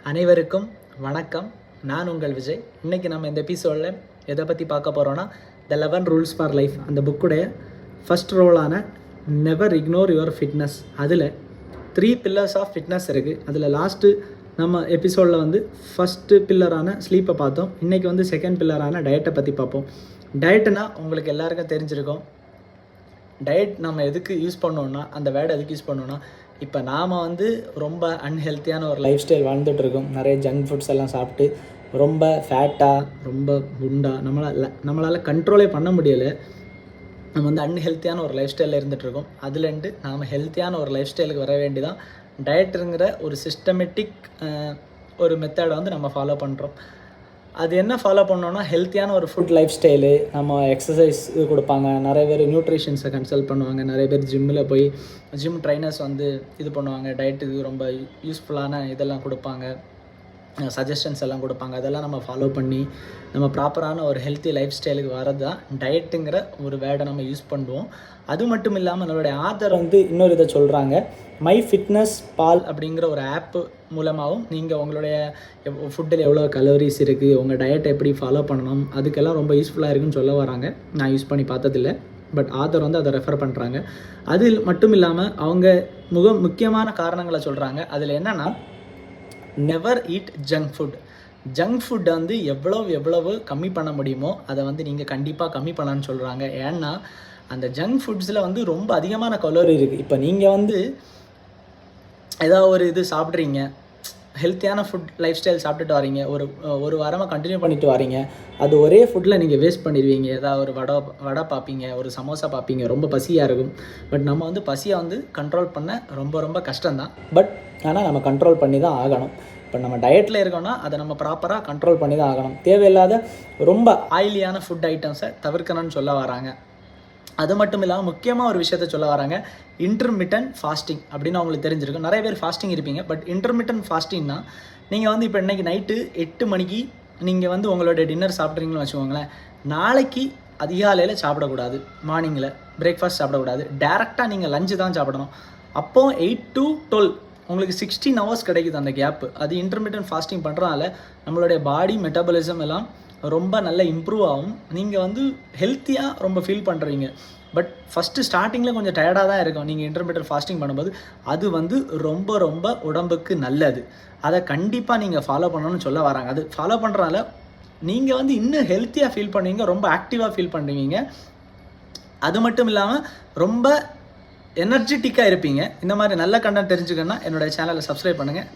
அனைவருக்கும் வணக்கம். நான் உங்கள் விஜய். இன்றைக்கி நம்ம இந்த எபிசோடில் எதை பற்றி பார்க்க போகிறோன்னா, த 11 ரூல்ஸ் ஃபார் லைஃப், அந்த புக்குடைய ஃபஸ்ட் ரோலான நெவர் இக்னோர் யுவர் ஃபிட்னஸ். அதில் 3 பில்லர்ஸ் ஆஃப் ஃபிட்னஸ் இருக்குது. அதில் லாஸ்ட்டு நம்ம எபிசோடில் ஃபஸ்ட்டு பில்லரான ஸ்லீப்பை பார்த்தோம். இன்றைக்கி செகண்ட் பில்லரான டயட்டை பற்றி பார்ப்போம். டயட்டுனா உங்களுக்கு எல்லாருக்கும் தெரிஞ்சிருக்கும். டயட் நம்ம எதுக்கு யூஸ் பண்ணோன்னா, அந்த வேர்டை எதுக்கு யூஸ் பண்ணோன்னா, இப்போ நாம் ரொம்ப அன்ஹெல்த்தியான ஒரு லைஃப் ஸ்டைல் வாழ்ந்துட்டுருக்கோம். நிறைய ஜங்க் ஃபுட்ஸ் எல்லாம் சாப்பிட்டு ரொம்ப ஃபேட்டாக, ரொம்ப குண்டாக, நம்மளால் கண்ட்ரோலே பண்ண முடியலை. நம்ம அன்ஹெல்த்தியான ஒரு லைஃப் ஸ்டைலில் இருந்துகிட்ருக்கோம். அதுலேருந்து நாம் ஹெல்த்தியான ஒரு லைஃப் ஸ்டைலுக்கு வர வேண்டிதான் டயட்டுங்கிற ஒரு சிஸ்டமேட்டிக் ஒரு மெத்தடை நம்ம ஃபாலோ பண்ணுறோம். அது என்ன ஃபாலோ பண்ணோன்னா, ஹெல்த்தியான ஒரு ஃபுட் லைஃப் ஸ்டைலு, நம்ம எக்ஸசைஸ் கொடுப்பாங்க. நிறைய பேர் நியூட்ரிஷன்ஸை கன்சல்ட் பண்ணுவாங்க. நிறைய பேர் ஜிம்மில் போய் ஜிம் ட்ரைனர்ஸ் இது பண்ணுவாங்க. டயட்டுக்கு ரொம்ப யூஸ்ஃபுல்லான இதெல்லாம் கொடுப்பாங்க, சஜஷன்ஸ் எல்லாம் கொடுப்பாங்க. அதெல்லாம் நம்ம ஃபாலோ பண்ணி நம்ம ப்ராப்பரான ஒரு ஹெல்த்தி லைஃப் ஸ்டைலுக்கு வரது தான் டயட்டுங்கிற ஒரு வேர்டை நம்ம யூஸ் பண்ணுவோம். அது மட்டும் இல்லாமல் நம்மளுடைய ஆத்தர் இன்னொரு இதை சொல்கிறாங்க. மை ஃபிட்னஸ் பால் அப்படிங்கிற ஒரு ஆப்பு மூலமாகவும் நீங்கள் உங்களுடைய ஃபுட்டில் எவ்வளோ கலோரிஸ் இருக்குது, உங்கள் டயட்டை எப்படி ஃபாலோ பண்ணணும், அதுக்கெல்லாம் ரொம்ப யூஸ்ஃபுல்லாக இருக்குன்னு சொல்ல வராங்க. நான் யூஸ் பண்ணி பார்த்ததில்லை, பட் ஆத்தர் அதை ரெஃபர் பண்ணுறாங்க. அது மட்டும் இல்லாமல் அவங்க முக்கியமான காரணங்களை சொல்கிறாங்க. அதில் என்னென்னா, never eat junk food. Junk ஃபுட்டை எவ்வளவு கம்மி பண்ண முடியுமோ அதை நீங்கள் கண்டிப்பாக கம்மி பண்ணலான்னு சொல்கிறாங்க. ஏன்னா அந்த ஜங்க் ஃபுட்ஸில் ரொம்ப அதிகமான கலோரி இருக்குது. இப்போ நீங்கள் ஏதாவது ஒரு இது சாப்பிட்றீங்க, ஹெல்த்தியான ஃபுட் லைஃப் ஸ்டைல் சாப்பிட்டுட்டு வரீங்க, ஒரு வாரமாக கண்டினியூ பண்ணிட்டு வரீங்க. அது ஒரே ஃபுட்டில் நீங்கள் வேஸ்ட் பண்ணிடுவீங்க. ஏதாவது ஒரு வடை பார்ப்பீங்க, ஒரு சமோசா பார்ப்பீங்க, ரொம்ப பசியாக இருக்கும். பட் நம்ம பசியை கண்ட்ரோல் பண்ண ரொம்ப கஷ்டம்தான். பட் ஆனால் நம்ம கண்ட்ரோல் பண்ணி தான் ஆகணும். இப்போ நம்ம டயட்டில் இருக்கோன்னா அதை நம்ம ப்ராப்பராக கண்ட்ரோல் பண்ணி தான் ஆகணும். தேவையில்லாத ரொம்ப ஆயிலியான ஃபுட் ஐட்டம்ஸை தவிர்க்கணும்னு சொல்ல வராங்க. அது மட்டும் இல்லாமல் முக்கியமாக ஒரு விஷயத்த சொல்ல வராங்க, இன்டர்மிட்டன்ட் ஃபாஸ்டிங் அப்படின்னு அவங்களுக்கு தெரிஞ்சிருக்கும். நிறைய பேர் ஃபாஸ்டிங் இருப்பீங்க. பட் இன்டர்மிட்டன்ட் ஃபாஸ்டிங்னா, நீங்கள் இப்போ இன்றைக்கி நைட்டு 8 மணிக்கு நீங்கள் உங்களோட டின்னர் சாப்பிட்றீங்கன்னு வச்சுக்கோங்களேன். நாளைக்கு அதிகாலையில் சாப்பிடக்கூடாது, மார்னிங்கில் பிரேக்ஃபாஸ்ட் சாப்பிடக்கூடாது, டேரெக்டாக நீங்கள் லஞ்சு தான் சாப்பிடணும். அப்போது 8 to 12 உங்களுக்கு 16 hours கிடைக்குது அந்த கேப்பு. அது இன்டர்மிட்டன்ட் ஃபாஸ்டிங் பண்ணுறதுனால நம்மளுடைய பாடி மெட்டபாலிசம் எல்லாம் ரொம்ப நல்லா இம்ப்ரூவ் ஆகும். நீங்கள் ஹெல்த்தியாக ரொம்ப ஃபீல் பண்ணுறீங்க. பட் ஃபஸ்ட்டு ஸ்டார்டிங்கில் கொஞ்சம் டயர்டாக தான் இருக்கும். நீங்கள் இன்டர்மிட்டன்ட் ஃபாஸ்டிங் பண்ணும்போது அது ரொம்ப உடம்புக்கு நல்லது. அதை கண்டிப்பாக நீங்கள் ஃபாலோ பண்ணணும்னு சொல்ல வராங்க. அது ஃபாலோ பண்ணுறதுனால நீங்கள் இன்னும் ஹெல்த்தியாக ஃபீல் பண்ணுவீங்க, ரொம்ப ஆக்டிவாக ஃபீல் பண்ணுவீங்க. அது மட்டும் இல்லாமல் ரொம்ப எனர்ஜெட்டிக்காக இருப்பீங்க. இந்த மாதிரி நல்ல கண்டென்ட் தெரிஞ்சுக்கணுன்னா என்னோடய சேனலை சப்ஸ்கிரைப் பண்ணுங்கள்.